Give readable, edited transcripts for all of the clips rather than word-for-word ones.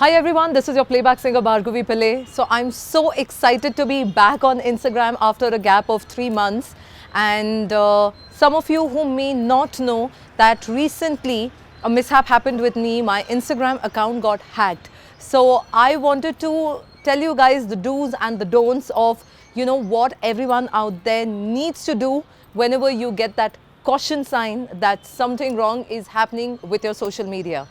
Hi everyone, this is your playback singer Bhargavi Pillai. So I'm so excited to be back on Instagram after a gap of 3 months. And some of you who may not know that recently a mishap happened with me. My Instagram account got hacked. So I wanted to tell you guys the do's and the don'ts of what everyone out there needs to do whenever you get that caution sign that something wrong is happening with your social media.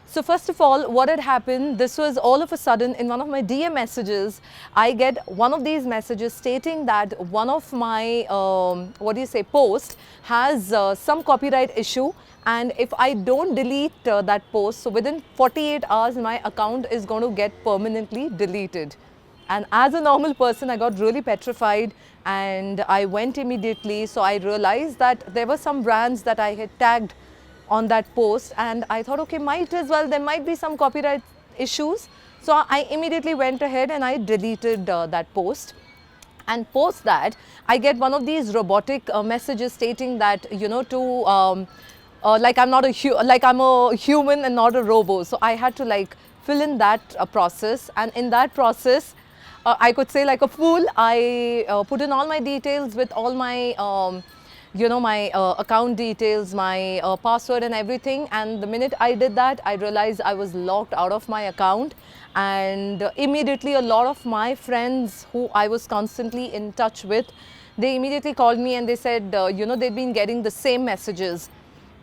So first of all, what had happened, this was all of a sudden in one of my DM messages, I get one of these messages stating that one of my, post has some copyright issue, and if I don't delete that post, so within 48 hours, my account is going to get permanently deleted. And as a normal person, I got really petrified and I went immediately. So I realized that there were some brands that I had tagged on that post, and I thought, okay, might as well, there might be some copyright issues. So I immediately went ahead and I deleted that post. And post that, I get one of these robotic messages stating that, like I'm a human and not a robo. So I had to fill in that process, and in that process, I could say like a fool, I put in all my details with all my my account details, my password and everything. And the minute I did that, I realized I was locked out of my account. And immediately a lot of my friends who I was constantly in touch with, they immediately called me and they said, they'd been getting the same messages.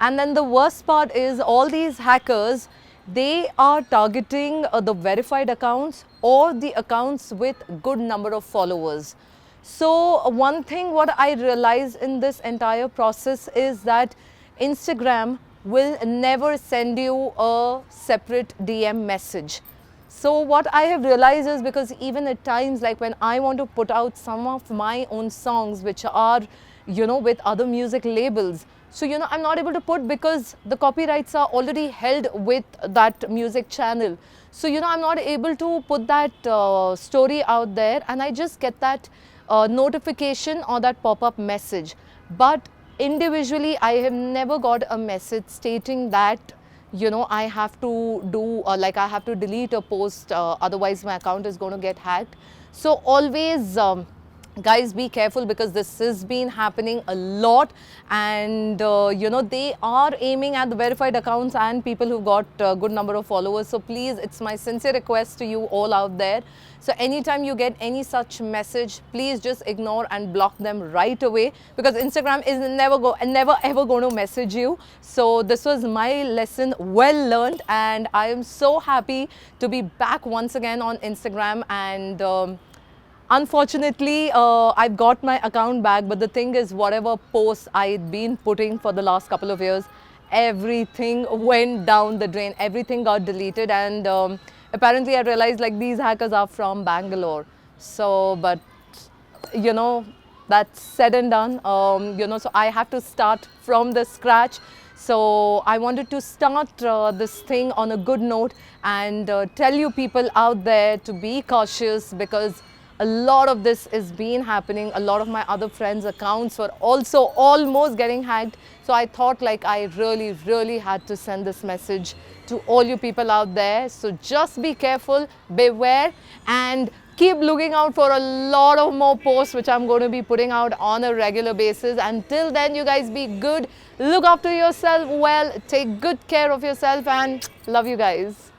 And then the worst part is all these hackers, they are targeting the verified accounts or the accounts with good number of followers. So one thing what I realized in this entire process is that Instagram will never send you a separate DM message. So what I have realized is, because even at times like when I want to put out some of my own songs which are with other music labels, so I'm not able to put because the copyrights are already held with that music channel. So I'm not able to put that story out there, and I just get that notification or that pop-up message. But individually, I have never got a message stating that I have to do I have to delete a post, otherwise my account is going to get hacked. So always guys, be careful, because this has been happening a lot. And they are aiming at the verified accounts and people who've got a good number of followers. So please, it's my sincere request to you all out there. So anytime you get any such message, please just ignore and block them right away, because Instagram is never ever going to message you. So this was my lesson well learned, and I am so happy to be back once again on Instagram. And unfortunately, I've got my account back, but the thing is, whatever posts I'd been putting for the last couple of years, everything went down the drain. Everything got deleted, and apparently I realized like these hackers are from Bangalore. So, but that's said and done. So I have to start from the scratch. So I wanted to start this thing on a good note and tell you people out there to be cautious, because a lot of this is been happening. A lot of my other friends' accounts were also almost getting hacked. So I thought like I really had to send this message to all you people out there. So just be careful, beware, and keep looking out for a lot of more posts which I'm going to be putting out on a regular basis. Until then, you guys be good, look after yourself well, take good care of yourself, and love you guys.